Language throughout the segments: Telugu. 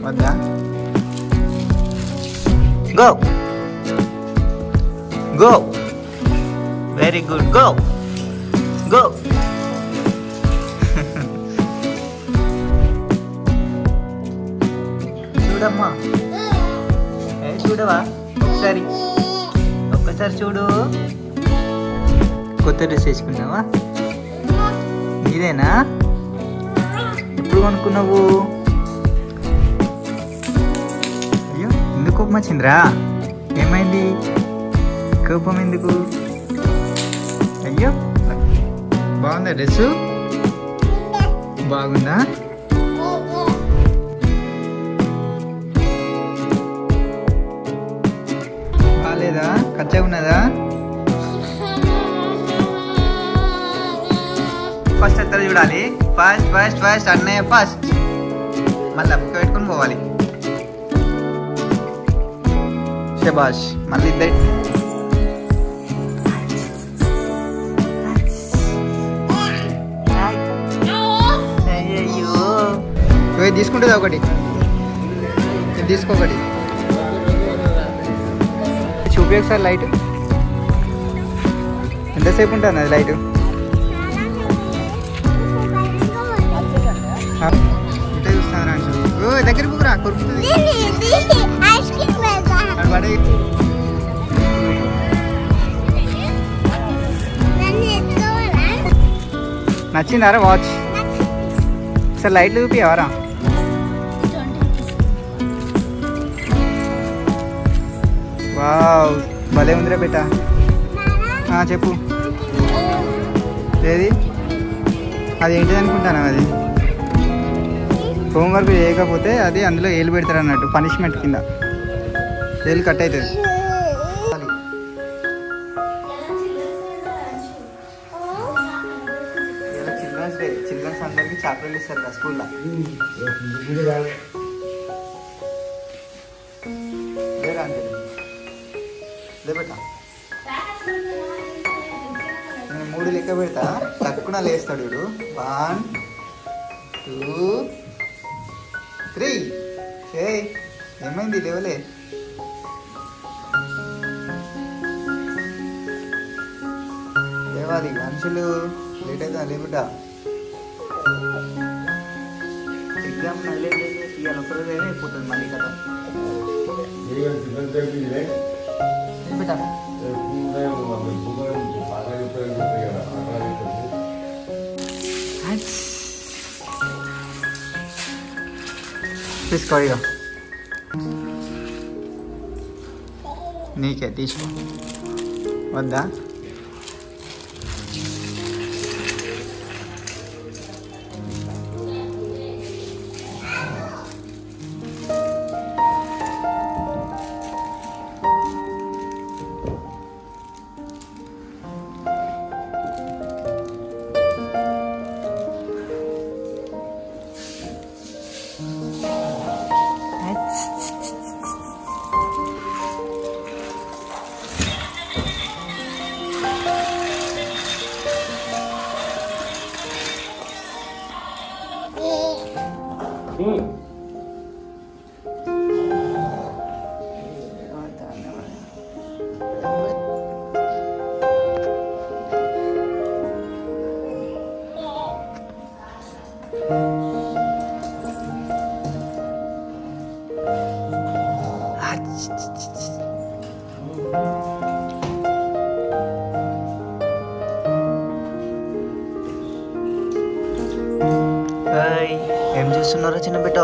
వద్దా? Go go, very good, go go. చూడమ్మా, చూడవా ఒకసారి, ఒక్కసారి చూడు. కొత్త డ్రెస్ వేసుకున్నావా? నీదేనా? ఎప్పుడు కొనుక్కున్నావు? అయ్యో, ఎందుకు కోపం వచ్చిందిరా? ఏమైంది? కోపం ఎందుకు? అయ్యో, బాగుందా డ్రెస్సు? బాగుందా? బాగాలేదా? కచ్చగా ఉన్నదా? ఫస్ట్ ఎత్తలు చూడాలి. ఫస్ట్ ఫస్ట్ ఫస్ట్ అన్నయ్య ఫస్ట్. మళ్ళీ అప్పుక పెట్టుకొని పోవాలి. శబాష్. మళ్ళీ ఇద్దరు. అయ్యో, ఇవి తీసుకుంటుంది ఒకటి, ఇది తీసుకో ఒకటి. చూపి ఒకసారి లైట్. ఎంతసేపు ఉంటుంది అది లైట్? ఇటే చూస్తాను. ఓ దగ్గర పుకురా, కొరుకుతుంది. నచ్చిందారా వాచ్? సార్ లైట్లు చూపివరా? వావ్, భలే ఉందిరా బేటా. చెప్పు, ఏది? అది ఏంటిది అనుకుంటాను. అది హోంవర్క్ చేయకపోతే అది అందులో ఏలు పెడతారు అన్నట్టు, పనిష్మెంట్ కింద ఏలు కట్ అవుతుంది. చిల్డ్రన్స్ డే, చిల్డ్రన్స్ అందరికి చాక్లెట్లు ఇస్తారు కదా స్కూల్లో. లేరా అంటే లేబెట్టా, నేను 3 లెక్క పెడతా, తక్కువ లేస్తాడు వీడు. 1 2 3. ఏమైంది? లేవలే. లేవాలి మనుషులు, లేట్ అవుతా. లేబిడ్డా, ఎగ్జామ్ ఇవాళ ఒకరోజు అయిపోతుంది మళ్ళీ కదా. లేబిడ్డా, తీసుకో, ఇక నీకే తీసుకో. వద్దా? ఏం చేస్తున్నారో చిన్న బిడ్డ?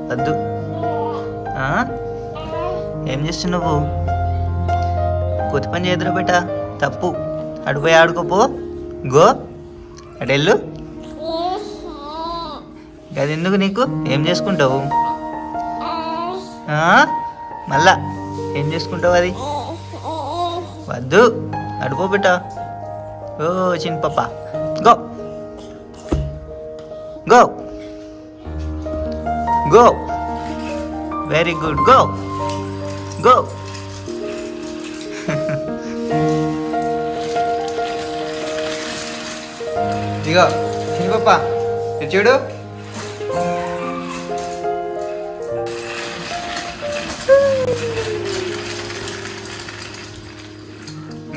వద్దు. ఏం చేస్తున్నావు? కొత్త పని చేద్దరా బిడ్డ, తప్పు. అడిపోయి ఆడుకోపో. గో అటెళ్ళు. అది ఎందుకు నీకు? ఏం చేసుకుంటావు? మళ్ళా ఏం చేసుకుంటావు? అది వద్దు, అడుపో బిడ్డ. ఓ చిన్న పాప, go go go, very good, go go. ఇగో చిన్న పాప, చూడు.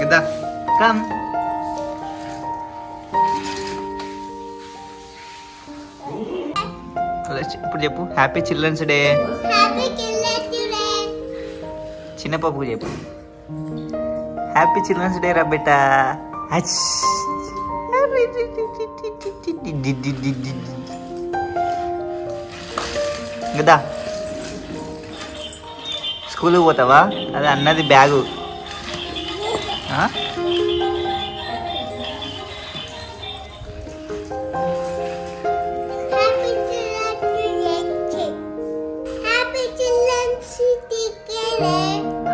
కదా కమ్. ఇప్పుడు చెప్పు హ్యాపీ చిల్డ్రన్స్ డే. చిన్న పప్పు చెప్పు హ్యాపీ చిల్డ్రన్స్ డే రా బేట. కదా స్కూల్కి పోతావా? అదే అన్నది బ్యాగు.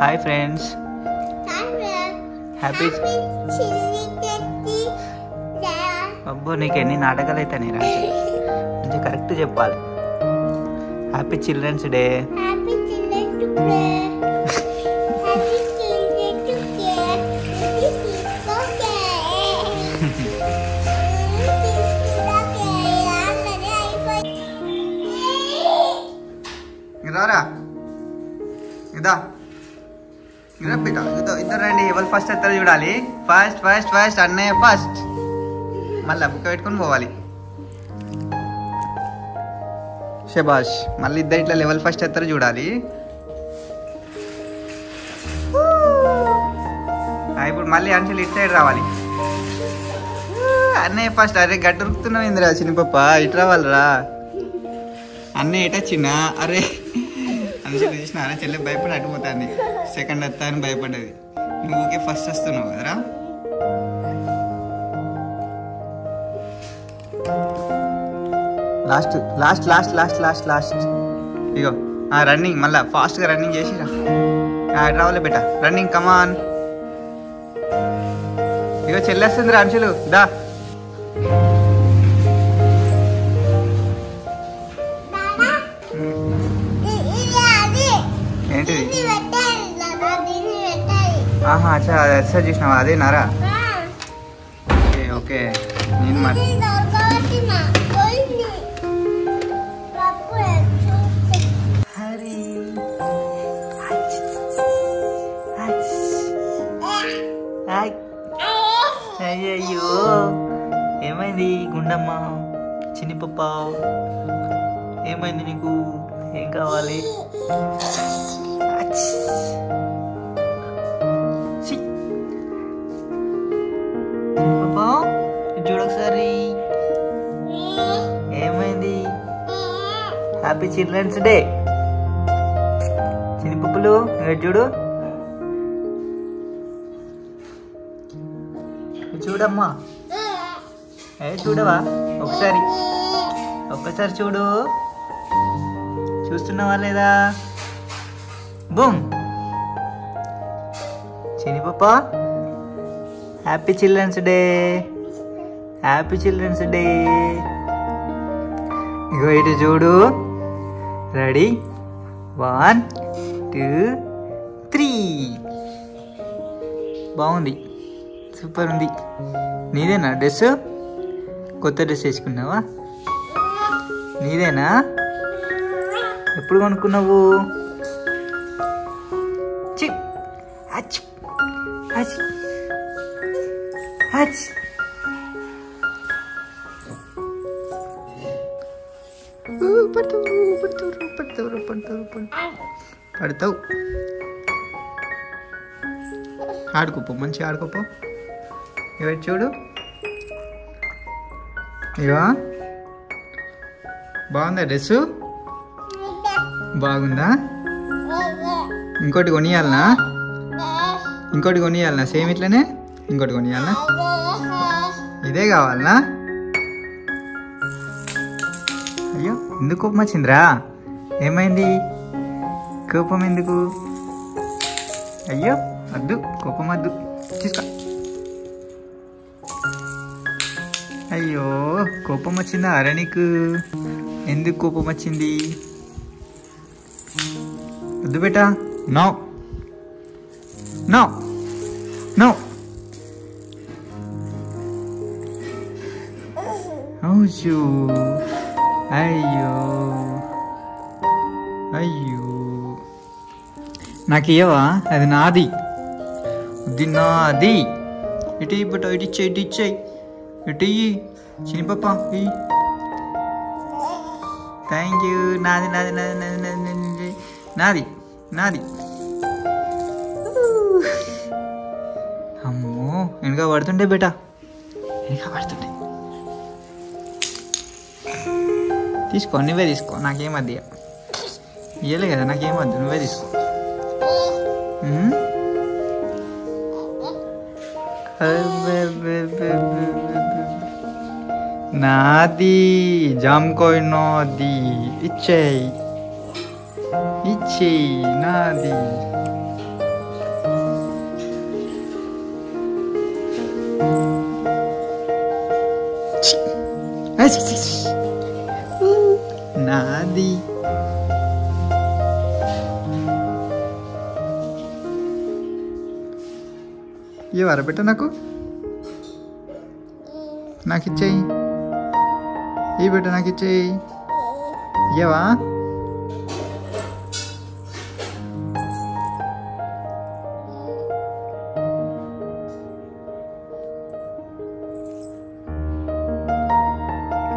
Hi friends. హ్యాపీ అబ్బో నీకు ఎన్ని నాటకాలు అవుతాయి రా, కొంచెం కరెక్ట్ చెప్పాలి. Happy children's day. రారా ఇదా ఇదా బిడ్డ ఇదో ఇద్దరు రండి. ఎవరు ఫస్ట్ వస్తారో చూడాలి. ఫస్ట్ ఫస్ట్ ఫస్ట్ అన్నయ్య ఫస్ట్. మళ్ళీ బుక్క పెట్టుకొని పోవాలి. శబాష్. మళ్ళీ ఇద్దరు ఇట్లా లెవెల్ ఫస్ట్ వస్తారో చూడాలి. ఇప్పుడు మళ్ళీ అంచెలు ఇటు సైడ్ రావాలి. అన్నయ్య ఫస్ట్. అరే గడ్డ ఉరుకుతున్నావు ఇందిరా చిన్నపప్ప, ఇటు రావాలిరా. అన్నయ్య ఎట చిన్న. అరే అంచెలు చూసిన అరే చెల్లె భయపడి అటుపోతుంది. సెకండ్ వస్తా అని భయపడ్డది. నువ్వుకే ఫస్ట్ వస్తున్నావు కదరా. Last last last last last last. ఇగో రన్నింగ్ మళ్ళా ఫాస్ట్గా రన్నింగ్ చేసిరా. రావాలి బేట రన్నింగ్ కమాన్. ఇగో చెల్లేస్తుంది రా అంచులు దా. ఏంటిది? ఆహా అచ్చా ఎక్సర్సైజ్ చేసినావా? అదేనారా? Okay okay. నేను అయ్యయ్యో ఏమైంది గుండమ్మ? చిన్ని పప్ప ఏమైంది నీకు? ఏం కావాలి? చూడొకసారి ఏమైంది? Happy children's day. చిన్ని పప్పులు చూడు చూడమ్మా. చూడవా? ఒకసారి ఒక్కసారి చూడు. చూస్తున్నావా లేదా? బూమ్. చిన్ని పప్ప happy children's day. Happy children's day. ఇగో ఇటు చూడు. రెడీ 1 2 3. బాగుంది, సూపర్ ఉంది. నీదేనా డ్రెస్? కొత్త డ్రెస్ వేసుకున్నావా? నీదేనా? ఎప్పుడు కొనుక్కున్నావు? పడతావు. ఆడుకోపో, మంచిగా ఆడుకోపో. ఇవి చూడు. ఇవా బాగుందా డ్రెస్? బాగుందా? ఇంకోటి కొనియాలనా? ఇంకోటి కొనియాలనా? సేమ్ ఇట్లనే ఇంకోటి కొనియాలనా? ఇదే కావాలనా? అయ్యో ఎందుకు కోపం వచ్చిందిరా? ఏమైంది? కోపం ఎందుకు? అయ్యో వద్దు, కోపం వద్దు. తీసుకో. అయ్యో కోపం వచ్చిందా అరే నీకు? ఎందుకు కోపం వచ్చింది? వద్దు బేటా. No no no. అయ్యో అయ్యో అయ్యో. నాకు ఇయ్యవా? అది నాది. దినాది ఇటు బట్ ఇటు ఇచ్చేయి ఇటు చిన్ని పాప థ్యాంక్ యూ. నాది నాది నాది నాది నాది నాది నాది. అమ్మో వెనక పడుతుండే బేటా, వెనక పడుతుండే. తీసుకో, నువ్వే తీసుకో, నాకేమద్దు ఇయ్యలే కదా, నాకేమద్దు, నువ్వే తీసుకో. నాది జామ్కోయ్ నాది ఇచ్చేయి నాది. నాది ఇవ్వరా బిడ్డ, నాకు ఇచ్చేయి. ఈ బిడ్డ నాకు ఇచ్చేయి. ఇవ్వవా?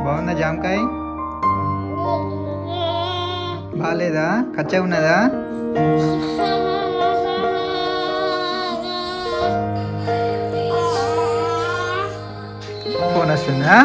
బాగుందా జామకాయ? బాగాలేదా? కచ్చగా ఉన్నదా? ఫోన్ వస్తుందా?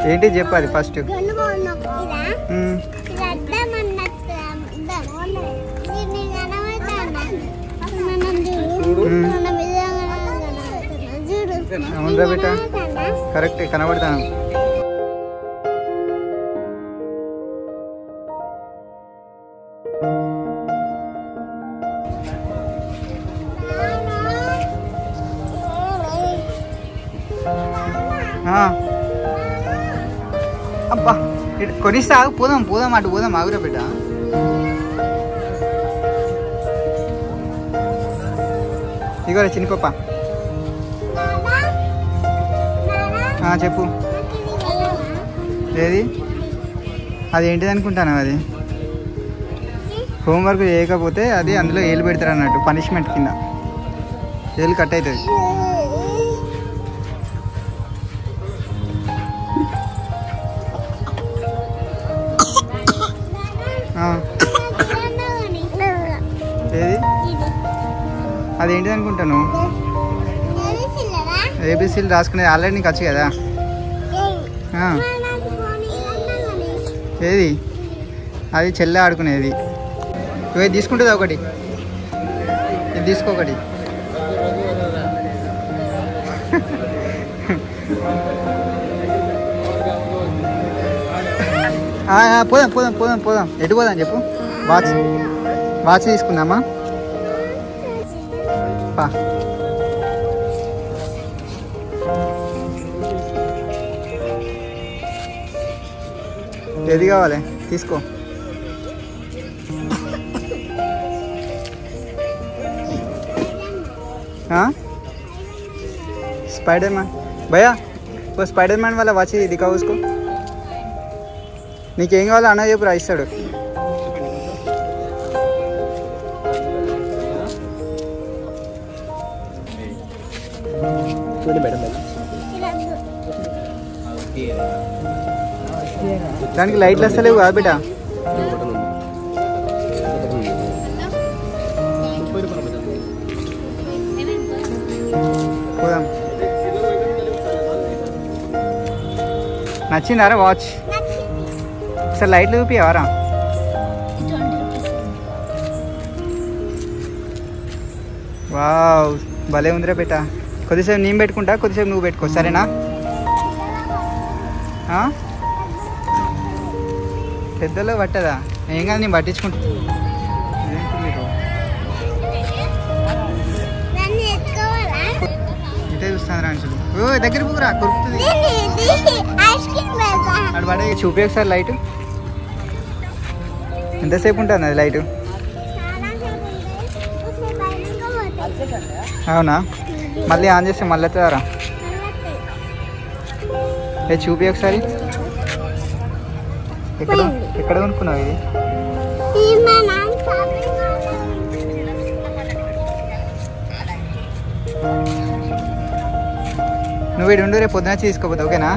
ఏంటి చెప్పాలి ఫస్ట్. అవునరా బేట, కరెక్ట్ కనబడతాను. అబ్బా కొనిస్తా, పోదాం అటు పోదాం, ఆగురా బిడ్డ. ఇగోరా చిన్ని పాప. చెప్పు, ఏది అది ఏంటిది అనుకుంటాను? అది హోంవర్క్ చేయకపోతే అది అందులో ఏలు పెడతారు అన్నట్టు, పనిష్మెంట్ కింద ఏలు కట్ అవుతుంది. ఏది అదేంటిది అనుకుంటాను? ఏబిసిలు రాసుకునేది ఆల్రెడీ నీకు వచ్చు కదా. ఏది అది చెల్లె ఆడుకునేది. నువ్వు తీసుకుంటుందా? ఒకటి ఇది తీసుకో, ఒకటి. పోదాం. ఎటు పోదాం చెప్పు. వాచ్ తీసుకుందామా? ఏది కావాలి తీసుకో. स्पाइडर मैन भैया, वो स्पाइडर मैन वाला वाच दिखाओ उसको. నీకేం కావాలో అన్న చెప్పు, రాయిస్తాడు. దానికి లైట్లు వస్తలేవు కాదు బిడ్డ. పోదాం. నచ్చిందారా వాచ్? సార్ లైట్లు చూపియవారా? వావ్ భలే ఉందిరా బేట. కొద్దిసేపు నేను పెట్టుకుంటా, కొద్దిసేపు నువ్వు పెట్టుకో, సరేనా? పెద్దలో పట్టదా? ఏం కాదు, నేను పట్టించుకుంటా. ఏంటి మీరు ఇటే చూస్తా. వస్తుంది రాంచులు. ఓ దగ్గర పోరా కొరుకుతుంది. అటు పడే చూపి ఒకసారి లైట్ ఎంతసేపు ఉంటుంది అది లైట్? అవునా? మళ్ళీ ఆన్ చేస్తే మళ్ళీ వస్తుందారా? ఏ చూపి ఒకసారి. ఎక్కడ కొనుక్కున్నావు ఇది? నువ్వు ఇటు ఉండు, రేపు పొద్దున తీసుకోపోతావు ఓకేనా?